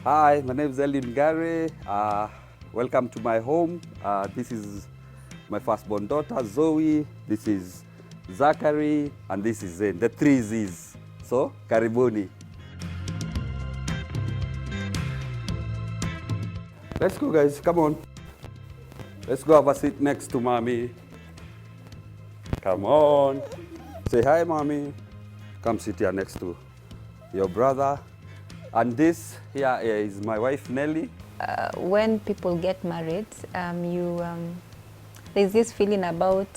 Hi, my name is Elin Gare. Welcome to my home. This is my firstborn daughter, Zoe. This is Zachary, and this is Zen. The three Z's. So, karibuni. Let's go, guys. Come on. Let's go have a seat next to mommy. Come on. Say hi, mommy. Come sit here next to your brother. And this here is my wife, Nelly. When people get married, there's this feeling about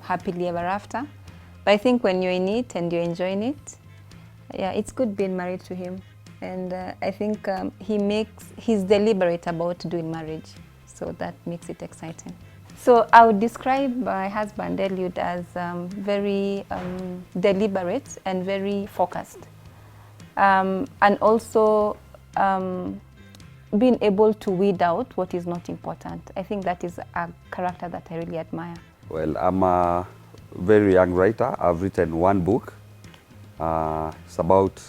happily ever after. But I think when you're in it and you're enjoying it, yeah, it's good being married to him. And I think he's deliberate about doing marriage. So that makes it exciting. So I would describe my husband, Eliud, as very deliberate and very focused. And also being able to weed out what is not important. I think that is a character that I really admire. Well, I'm a very young writer. I've written one book. It's about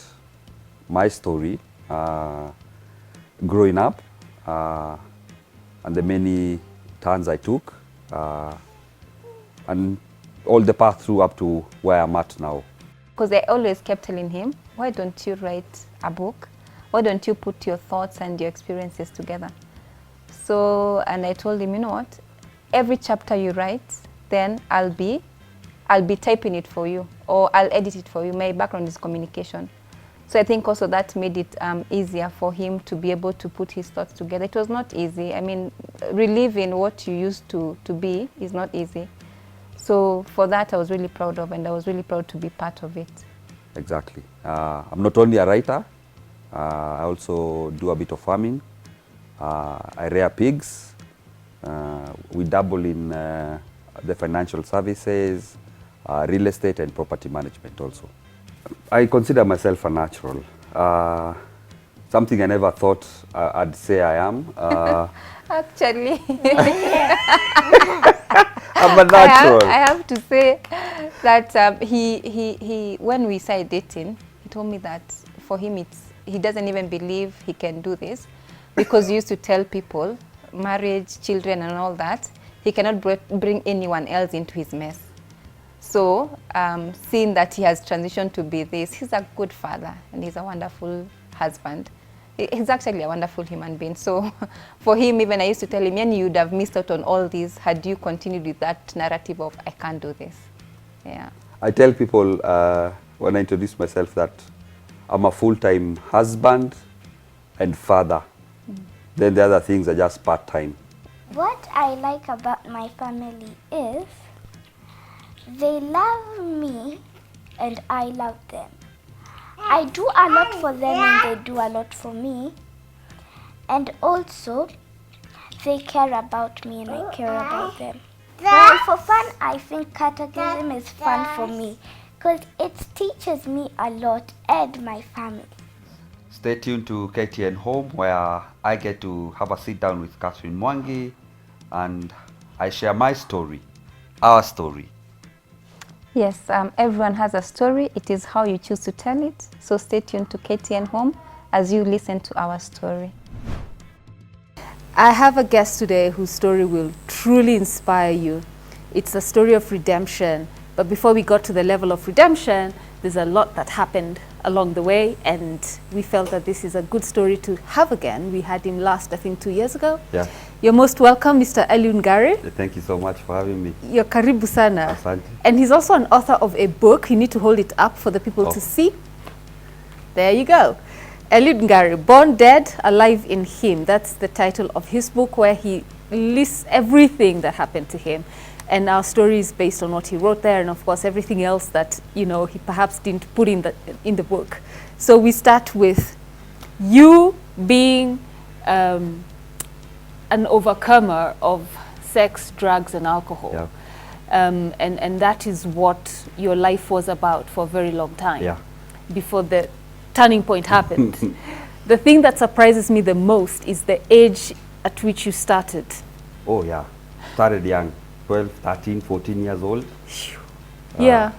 my story, growing up, and the many turns I took, and all the path through up to where I'm at now. Because I always kept telling him, why don't you write a book? Why don't you put your thoughts and your experiences together? So, and I told him, you know what? Every chapter you write, then I'll be typing it for you, or I'll edit it for you. My background is communication. So I think also that made it easier for him to be able to put his thoughts together. It was not easy. I mean, reliving what you used to be is not easy. So for that, I was really proud of, and I was really proud to be part of it. Exactly. I'm not only a writer, I also do a bit of farming. I rear pigs. We dabble in the financial services, real estate and property management also. I consider myself a natural. Something I never thought I'd say I am. Actually, I'm a natural. I have to say that he when we started dating, he told me that for him he doesn't even believe he can do this, because he used to tell people marriage, children and all that, he cannot bring anyone else into his mess. So seeing that he has transitioned to be this, he's a good father and he's a wonderful husband. He's actually a wonderful human being. So for him, even I used to tell him, yeah, you'd have missed out on all this had you continued with that narrative of, I can't do this. Yeah. I tell people when I introduce myself that I'm a full-time husband and father. Then the other things are just part-time. What I like about my family is they love me and I love them. I do a lot for them and they do a lot for me. And also, they care about me and I care about them. Well, for fun, I think catechism is fun for me because it teaches me a lot and my family. Stay tuned to KTN Home, where I get to have a sit down with Catherine Mwangi and I share my story, our story. Yes, everyone has a story. It is how you choose to tell it. So stay tuned to KTN Home as you listen to our story. I have a guest today whose story will truly inspire you. It's a story of redemption. But before we got to the level of redemption, there's a lot that happened along the way, and we felt that this is a good story to have again. We had him last, I think, 2 years ago. Yeah. You're most welcome, Mr. Eliud Ngare. Thank you so much for having me. You're karibu sana. Asante. And he's also an author of a book. You need to hold it up for the people to see. There you go. Eliud Ngare, Born Dead, Alive in Him. That's the title of his book, where he lists everything that happened to him. And our story is based on what he wrote there, and of course everything else that, you know, he perhaps didn't put in the book. So we start with you being an overcomer of sex, drugs, and alcohol. Yeah. And that is what your life was about for a very long time. Yeah. Before the turning point happened. The thing that surprises me the most is the age at which you started. Oh yeah, started young, 12, 13, 14 years old. Yeah.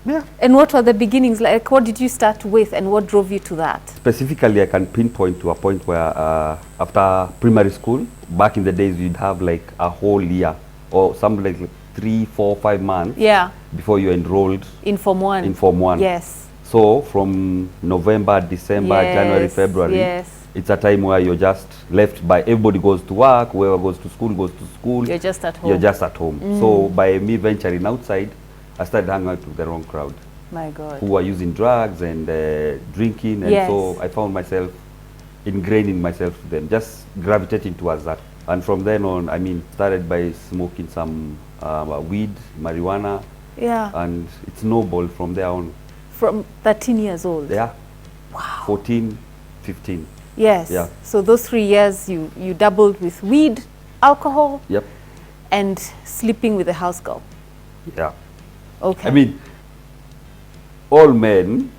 Yeah. And what were the beginnings like? What did you start with and what drove you to that? Specifically, I can pinpoint to a point where after primary school, back in the days, we'd have like a whole year or something like 3, 4, 5 months Yeah. before you enrolled In Form 1. in Form 1. Yes. So from November, December, January, Yes, February, yes. it's a time where you're just left by, everybody goes to work, whoever goes to school. You're just at home. You're just at home. So by me venturing outside, I started hanging out with the wrong crowd My God. who were using drugs and drinking. And Yes. so I found myself ingraining myself to them, just gravitating towards that. And from then on, I mean, started by smoking some weed, marijuana, Yeah. and it snowballed from there on. From 13 years old. Yeah. Wow. 14, 15. Yes. Yeah. So those 3 years you doubled with weed, alcohol, Yep. and sleeping with a house girl. Yeah. Okay. I mean, all men,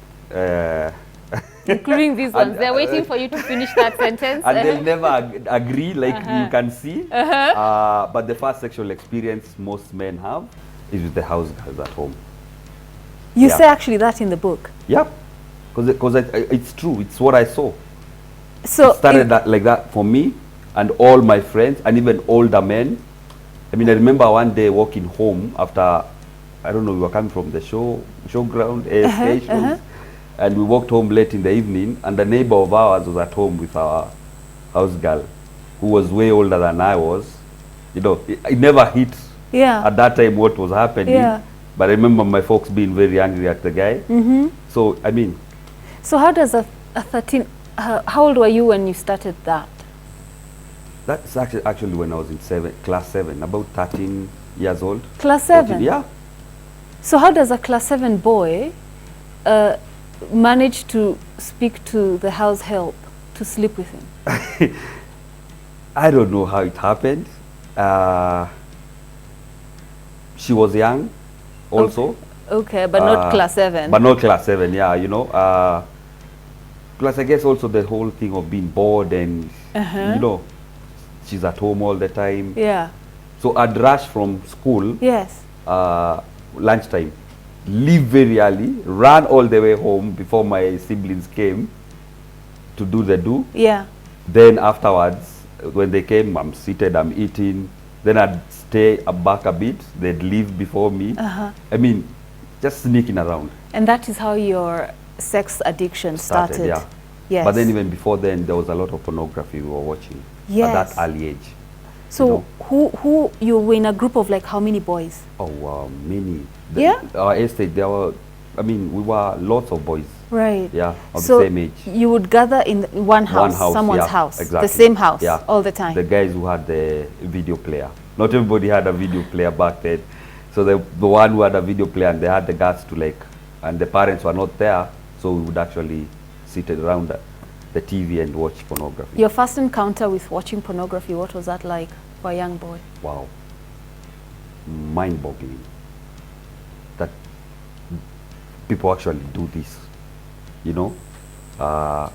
including these ones. They're waiting for you to finish that sentence. and they'll never agree, like you can see. But the first sexual experience most men have is with the house girls at home. You Yeah. say actually that in the book. Yep. Because it's true. It's what I saw. So It started like that for me and all my friends and even older men. I mean, I remember one day walking home after, I don't know, we were coming from the showground, ASK shows, and we walked home late in the evening, and a neighbor of ours was at home with our house girl, who was way older than I was. You know, it never hit yeah. at that time what was happening. Yeah. But I remember my folks being very angry at the guy. So, I mean, So how does a 13, how old were you when you started that? that's actually when I was in class 7, about 13 years old. Class 14, 7? yeah. So how does a class 7 boy manage to speak to the house help to sleep with him? I don't know how it happened. She was young also. Okay, but not class 7. But not class 7, yeah, you know. Plus, I guess also the whole thing of being bored and, you know, she's at home all the time. Yeah. So I'd rush from school, Yes. lunchtime, leave very early, run all the way home before my siblings came to do the do. Yeah. Then afterwards, when they came, I'm seated, I'm eating. Then I'd stay back a bit. They'd leave before me. I mean, just sneaking around. And that is how your sex addiction started. Yeah. Yes. But then even before then, there was a lot of pornography we were watching Yes. at that early age. So you know? who you were in a group of like how many boys? Oh, wow, many. Yeah? Our estate, there were, I mean, we were lots of boys. Right. Yeah, of So the same age. you would gather in one house, someone's yeah, house, exactly. the same house, Yeah. all the time. The guys who had the video player. Not everybody had a video player back then. So the one who had a video player, and they had the guts to like, and the parents were not there, so we would actually sit around the TV and watch pornography. Your first encounter with watching pornography, what was that like for a young boy? Wow. Mind-boggling. That people actually do this, you know?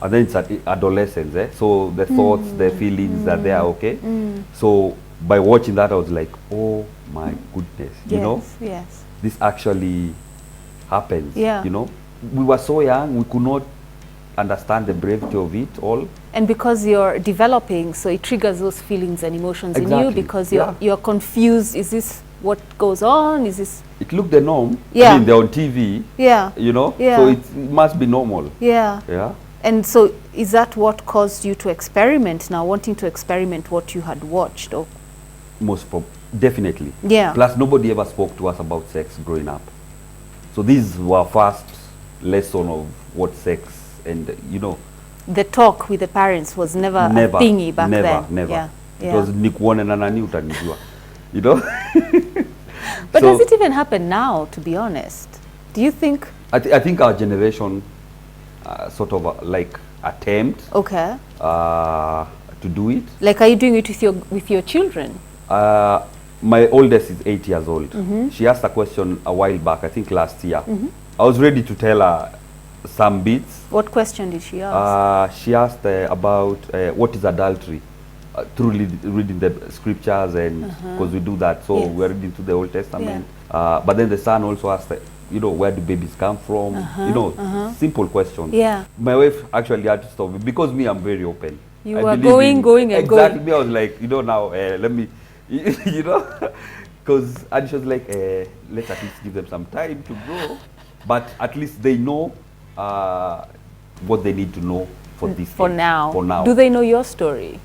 And then it's at adolescence, so the thoughts, the feelings are there, okay? So by watching that, I was like, oh my goodness, you know? Yes. This actually happens, Yeah. you know? We were so young, we could not understand the brevity of it all. And because you're developing, so it triggers those feelings and emotions in you Exactly. because Yeah. you're confused. Is this what goes on? Is this? It looked the norm. Yeah. I mean, they're on TV, Yeah. you know? Yeah. So it must be normal. Yeah. Yeah. And so is that what caused you to experiment now, wanting to experiment what you had watched? Or Definitely. yeah. Plus, nobody ever spoke to us about sex growing up. So these were first lesson of what sex and, you know. The talk with the parents was never a thingy back then. Never. Yeah. It Yeah. was nikuone na nani utanijua. You know? But So does it even happen now, to be honest? Do you think? I think our generation sort of like attempt Okay. to do it. Like, are you doing it with your children? my oldest is 8 years old. She asked a question a while back, I think last year. I was ready to tell her some bits. What question did she ask? She asked about what is adultery, through reading the scriptures, and because we do that, so Yes. we're reading through the Old Testament. But then the son also asked, you know, where do babies come from? You know, simple questions. Yeah. My wife actually had to stop me because me, I'm very open. You I were believe going, in- going, and exactly. going. Me, I was like, you know, now let me, you know, because and she was like, let's at least give them some time to grow, but at least they know what they need to know for this For age, now. For now. Do they know your story?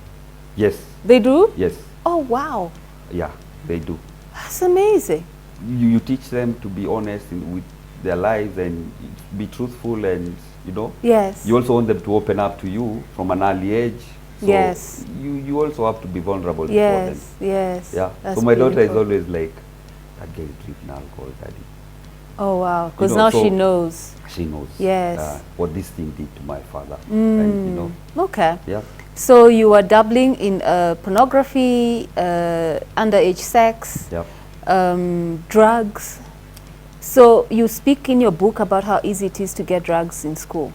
Yes. They do? Yes. Oh, wow. Yeah, they do. That's amazing. You teach them to be honest with their lives and be truthful, and you know. Yes. You also want them to open up to you from an early age. So Yes. You also have to be vulnerable before them. Yes, yes. Yeah. That's So my daughter is beautiful. always like, that guy is drinking alcohol, daddy. Oh, wow. Because You know, now so she knows. She knows. Yes. What this thing did to my father. And you know. Okay. Yeah. So you were dabbling in pornography, underage sex, Yeah. drugs. So you speak in your book about how easy it is to get drugs in school.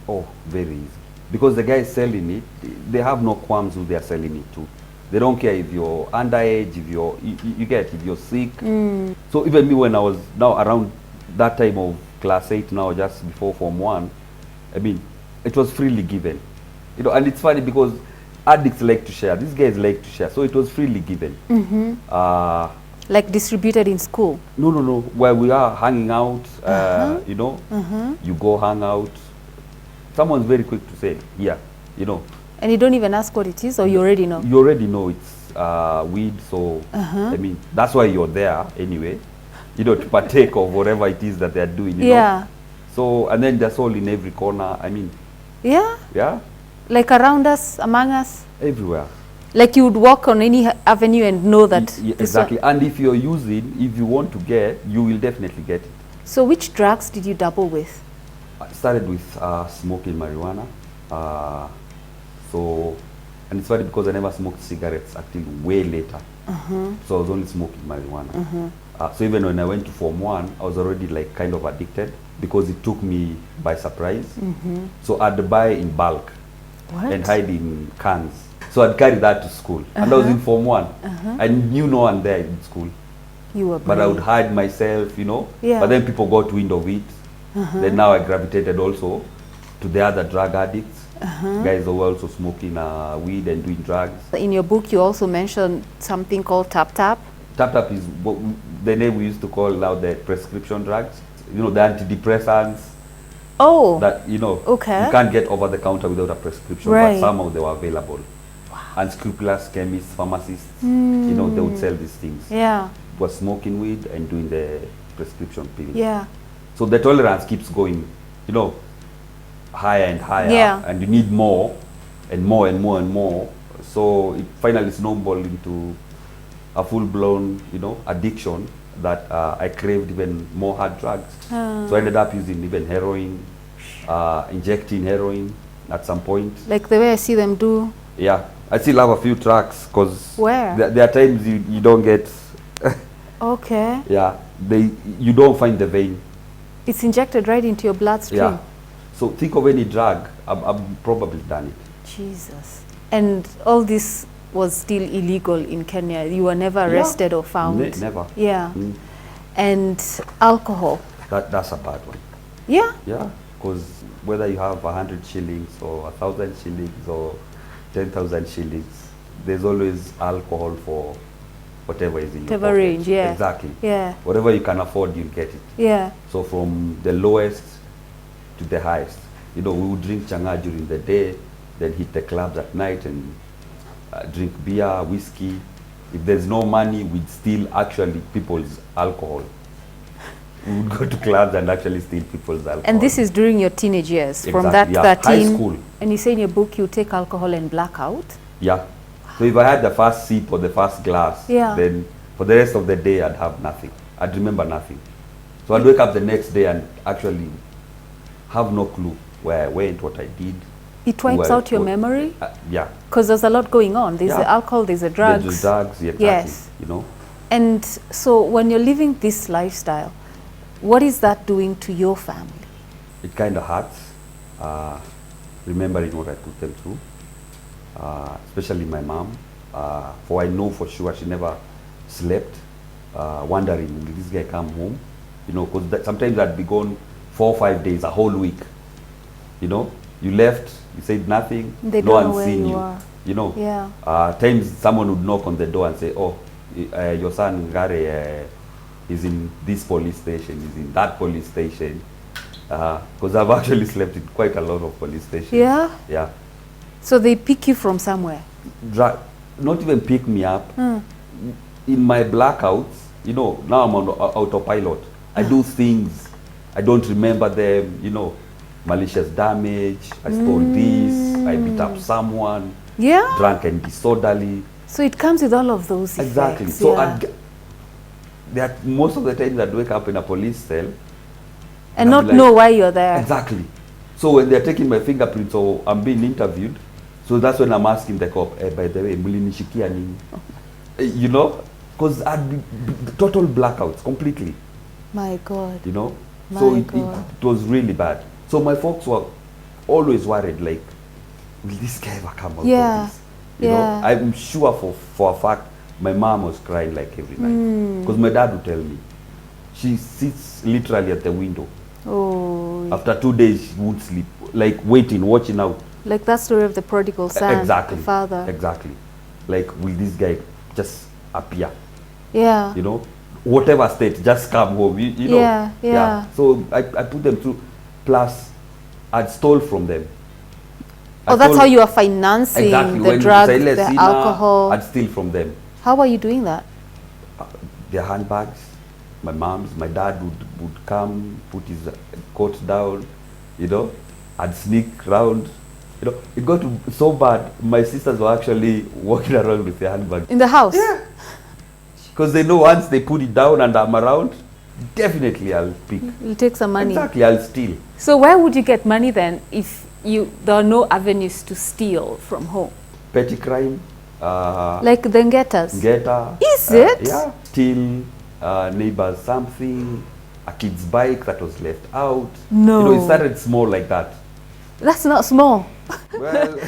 Oh, very easy. Because the guys selling it, they have no qualms who they are selling it to. They don't care if you're underage, if you get, if you're sick. So even me, when I was now around that time of class 8 now, just before Form 1, I mean, it was freely given. You know, and it's funny because addicts like to share. These guys like to share. So it was freely given. Like distributed in school. No. Where we are hanging out, you know, you go hang out. Someone's very quick to say, yeah, you know. And you don't even ask what it is, or you already know? You already know it's weed, so I mean, that's why you're there anyway, you know, to partake of whatever it is that they're doing, you Yeah. know. So, and then that's all in every corner, I mean, Yeah? yeah, Like around us, among us? everywhere. Like you would walk on any avenue and know that this Exactly. one- And if you're using, if you want to get, you will definitely get it. So which drugs did you dabble with? I started with smoking marijuana. So, and it's funny because I never smoked cigarettes until way later. So I was only smoking marijuana. So even when I went to Form 1, I was already like kind of addicted because it took me by surprise. So I'd buy in bulk What? and hide in cans. So I'd carry that to school. And I was in Form 1. I knew no one there in school. You were But I would brave. hide myself, you know. Yeah. But then people got wind of it. Then now I gravitated also to the other drug addicts. Guys who were also smoking weed and doing drugs. In your book, you also mentioned something called tap tap. Tap tap is what the name we used to call now the prescription drugs. You know, the antidepressants Oh, that, you know, Okay. you can't get over the counter without a prescription, Right. but somehow they were available. Unscrupulous chemists, pharmacists, you know, they would sell these things. yeah, Was smoking weed and doing the prescription pills. yeah. So the tolerance keeps going, you know, higher and higher, Yeah. and you need more and more and more and more. So it finally snowballed into a full-blown, you know, addiction that I craved even more hard drugs. So I ended up using even heroin, injecting heroin at some point. Like the way I see them do. Yeah, I still have a few tracks because Where? there are times you don't get, Okay. yeah, you don't find the vein. It's injected right into your bloodstream. Yeah. So think of any drug, I've probably done it. Jesus. And all this was still illegal in Kenya. You were never Yeah. arrested or found. Never. Yeah. Mm. And alcohol. That's a bad one. Yeah. Yeah, because whether you have 100 shillings or 1,000 shillings or 10,000 shillings, there's always alcohol for whatever is in your Whatever pocket. range, yeah. Exactly. Yeah. Whatever you can afford, you'll get it. Yeah. So from the lowest to the highest. You know, we would drink changa during the day, then hit the clubs at night and drink beer, whiskey. If there's no money, we'd steal actually people's alcohol. We would go to clubs and actually steal people's alcohol. And this is during your teenage years, from that Exactly, yeah. 13. High school. And you say in your book you take alcohol and black out. Yeah. So if I had the first sip or the first glass, Yeah. then for the rest of the day I'd have nothing. I'd remember nothing. So I'd wake up the next day and actually have no clue where I went, what I did. It wipes who I- out your what- memory Yeah. because there's a lot going on. There's Yeah. the alcohol, there's the drugs. There's the drugs, yeah, exactly. Yes. You know. And so when you're living this lifestyle, what is that doing to your family? It kind of hurts, remembering what I put them through, especially my mom. For I know for sure she never slept, wondering, will this guy come home? You know, because sometimes I'd be gone 4 or 5 days, a whole week. You know, you left, you said nothing, They no don't know one's where seen you you. are. You know, Yeah. times someone would knock on the door and say, oh, your son Ngare is in this police station, is in that police station. Because I've actually slept in quite a lot of police stations. Yeah? Yeah. So they pick you from somewhere? Not even pick me up. In my blackouts, you know, now I'm on autopilot. I do things, I don't remember them, you know, malicious damage, I stole this, I beat up someone, Yeah? drunk and disorderly. So it comes with all of those effects. Exactly. So yeah. most of the times I'd wake up in a police cell. And I'd not be like, know why you're there. Exactly. So when they're taking my fingerprints or I'm being interviewed, so that's when I'm asking the cop, by the way, mlinishikia nini? You know, because I'd be total blackouts completely. My God. You know, My so God. it was really bad. So my folks were always worried, like, will this guy ever come out Yeah. of this? You know, Yeah. I'm sure for a fact my mom was crying like every night, because my dad would tell me, she sits literally at the window. Oh. After 2 days she would sleep, like waiting, watching out. Like that story of the prodigal son. Exactly. The father. Exactly. Like, will this guy just appear? Yeah. You know, whatever state, just come home. You know. Yeah, yeah. So I put them through. Plus, I'd stole from them. Oh, that's how you are financing exactly. the When drugs, Saile the Sina, alcohol. I'd steal from them. How are you doing that? Their handbags, my mom's, my dad would come, put his coat down, you know. I'd sneak round. You know, it got so bad, my sisters were actually walking around with their handbags. In the house? Yeah. Because they know once they put it down and I'm around, definitely I'll pick. You'll take some money. Exactly, I'll steal. So where would you get money then if there are no avenues to steal from home? Petty crime. Like the Ngetas? Ngeta. Is it? Yeah. Steal neighbors something, a kid's bike that was left out. No. You know, it started small like that. That's not small. Well,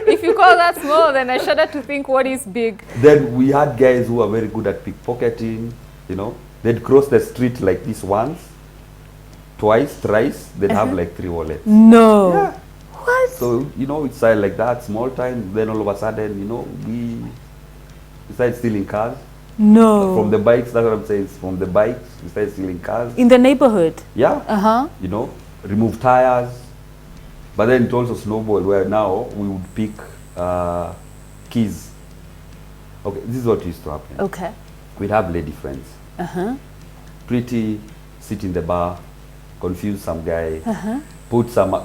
If you call that small, then I shudder to think what is big. then we had guys who were very good at pickpocketing, you know. They'd cross the street like this once, twice, thrice, they'd have like 3 wallets. No. Yeah. What? So, you know, it started like that, small time, then all of a sudden, you know, we started stealing cars. No. From the bikes, that's what I'm saying, from the bikes, we started stealing cars. In the neighborhood? Yeah. Uh-huh. You know, remove tires. But then it also snowballed where now we would pick keys. Okay, this is what used to happen. Okay. We'd have lady friends. Uh-huh. Pretty, sit in the bar, confuse some guy, Uh-huh. put some,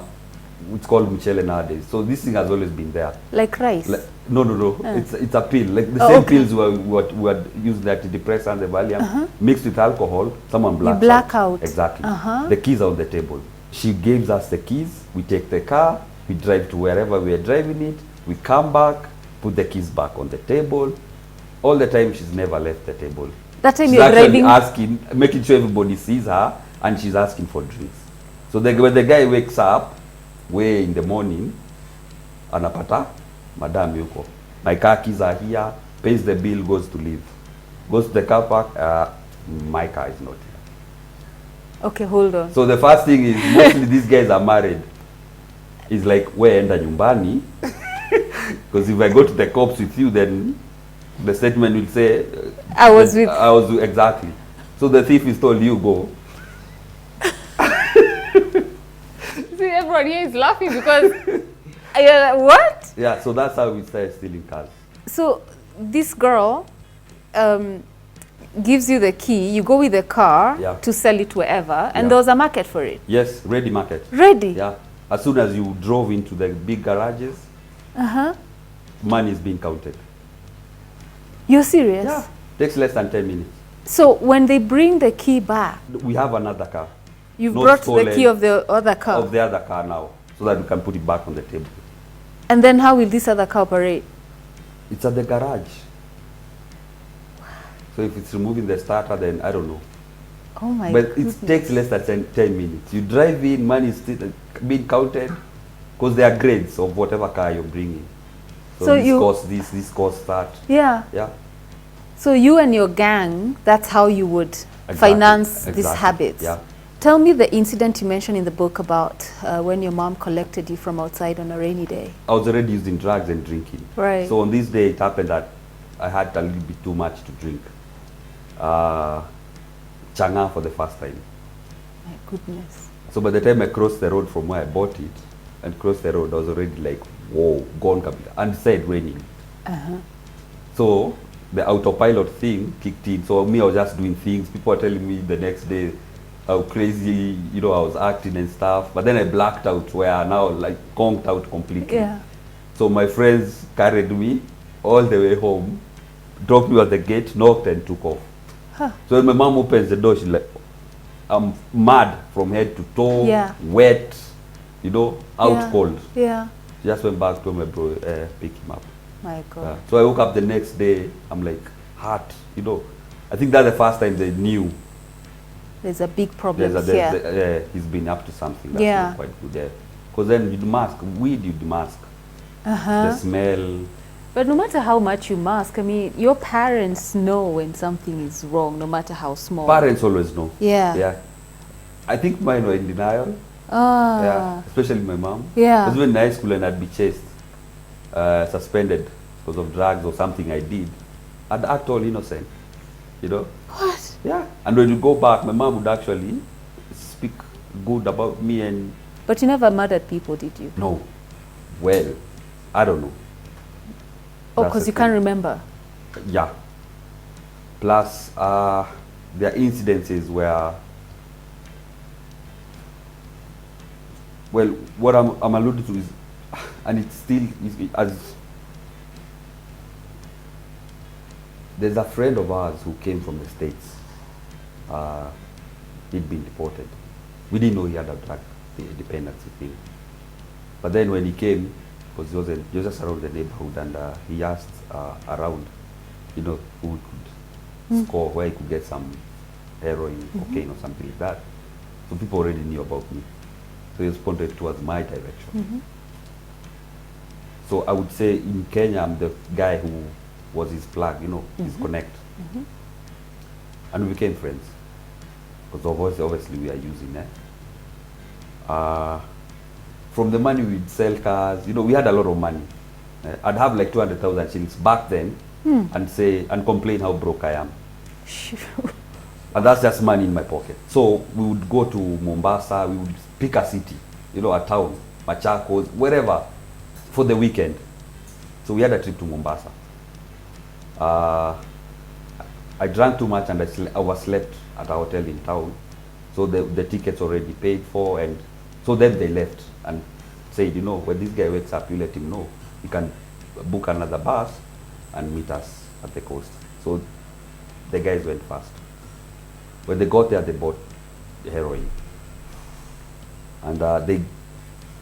it's called Michele nowadays. So this thing has always been there. Like rice? Like, no. It's a pill. Like the Oh, same okay. pills were used, the antidepressant, the Valium, mixed with alcohol. Someone blacks black out. Exactly. Uh-huh. The keys are on the table. She gives us the keys. We take the car. We drive to wherever we are driving it. We come back, put the keys back on the table. All the time, she's never left the table. That time She's you're actually driving. asking, making sure everybody sees her, and she's asking for drinks. So when the guy wakes up, way in the morning, anapata, madam yuko. My car keys are here, pays the bill, goes to leave. Goes to the car park, my car is not here. Okay, hold on. So the first thing is, mostly these guys are married. It's like, we enda nyumbani. Because if I go to the cops with you, then the statement will say, I was with... exactly. So the thief is told, you go. See, everyone here is laughing because... what? Yeah, so that's how we started stealing cars. So this girl gives you the key, you go with the car Yeah. to sell it wherever, and Yeah. there was a market for it. Yes, ready market. Ready? Yeah. As soon as you drove into the big garages, Uh-huh. money is being counted. You're serious? Yeah. Takes less than 10 minutes. So when they bring the key back, We have another car. you've Not brought the stolen, key of the other car. Of the other car now, so that we can put it back on the table. And then how will this other car operate? It's at the garage. So if it's removing the starter, then I don't know. Oh my But goodness. it takes less than 10 minutes. You drive in, money is still being counted, because there are grades of whatever car you're bringing. So, So this you- costs this costs that. Yeah. Yeah. So you and your gang, that's how you would finance these Exactly. habits. Yeah. Tell me the incident you mentioned in the book about when your mom collected you from outside on a rainy day. I was already using drugs and drinking. Right. So on this day, it happened that I had a little bit too much to drink. Changa for the first time. My goodness. So by the time I crossed the road from where I bought it and crossed the road, I was already like, whoa, gone kabila. And it started raining. So the autopilot thing kicked in. So me, I was just doing things. People were telling me the next day how crazy, I was acting and stuff. But then I blacked out, where I now like conked out completely. Yeah. So my friends carried me all the way home, dropped me at the gate, knocked and took off. Huh. So when my mom opens the door, she's like, I'm mad from head to toe, Yeah. wet, out Yeah. cold. Yeah. She just went back to my bro, pick him up. My God. So I woke up the next day, I'm like, hurt, I think that's the first time they knew There's a big problem there's here. he's been up to something that's Yeah. not quite good there. Because then you'd mask, weed you'd mask, the smell. But no matter how much you mask, I mean, your parents know when something is wrong, no matter how small. Parents always know. Yeah. Yeah. I think mine were in denial. Ah. Yeah. Especially my mom. Yeah. Because when in high school and I'd be chased, suspended because of drugs or something I did, I'd act all innocent. What? Yeah. And when you go back, my mom would actually speak good about me and But you never murdered people, did you? no. Well, I don't know. Oh, That's because the you can't thing. remember. Yeah. Plus, there are incidences where, well, what I'm alluding to is, and it's still, as there's a friend of ours who came from the States. He'd been deported. We didn't know he had a drug dependency thing. But then when he came, because he was just around the neighborhood, and he asked around, who could score, where he could get some heroin, cocaine, or something like that. So people already knew about me. So he was pointed towards my direction. So I would say in Kenya, I'm the guy who was his plug, his connect. And we became friends. Because obviously we are using it. From the money we'd sell cars, we had a lot of money. I'd have like 200,000 shillings back then and complain how broke I am. And that's just money in my pocket. So we would go to Mombasa, we would pick a city, a town, Machakos, wherever, for the weekend. So we had a trip to Mombasa. I drank too much and I overslept at a hotel in town. So the tickets already paid for, and so then they left and said, when this guy wakes up, you let him know. He can book another bus and meet us at the coast. So the guys went fast. When they got there, they bought heroin. And they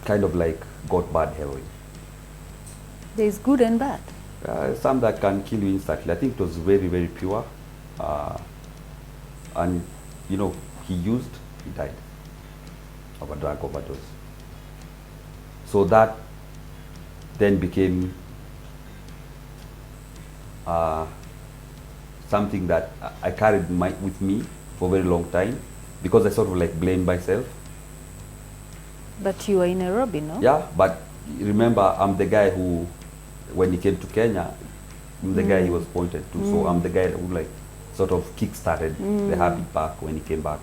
kind of like got bad heroin. There's good and bad. Some that can kill you instantly. I think it was very, very pure. And, he died of a drug overdose. So that then became something that I carried with me for a very long time, because I sort of like blamed myself. But you were in Nairobi, no? Yeah, but remember, I'm the guy who, when he came to Kenya, I'm the guy he was pointed to. So I'm the guy who like sort of kick-started the habit back when he came back.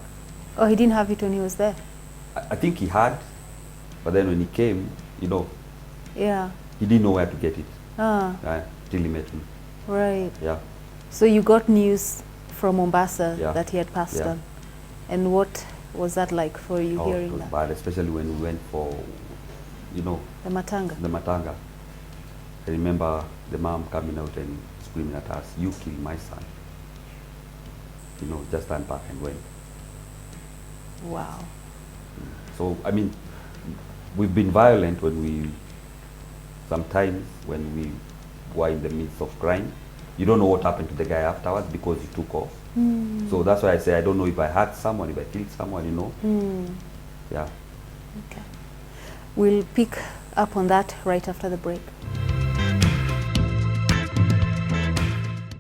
Oh, he didn't have it when he was there? I think he had, but then when he came, Yeah. he didn't know where to get it Ah, till he met me. right. Yeah. So you got news from Mombasa Yeah. that he had passed Yeah. on. And what was that like for you Oh, it hearing was that? bad, especially when we went for, The Matanga. the matanga. I remember the mom coming out and screaming at us, "You killed my son." Just turned back and went. Wow. So, I mean, we've been violent sometimes when we were in the midst of crime, you don't know what happened to the guy afterwards because he took off. So that's why I say I don't know if I hurt someone, if I killed someone, you know. Yeah. Okay. We'll pick up on that right after the break.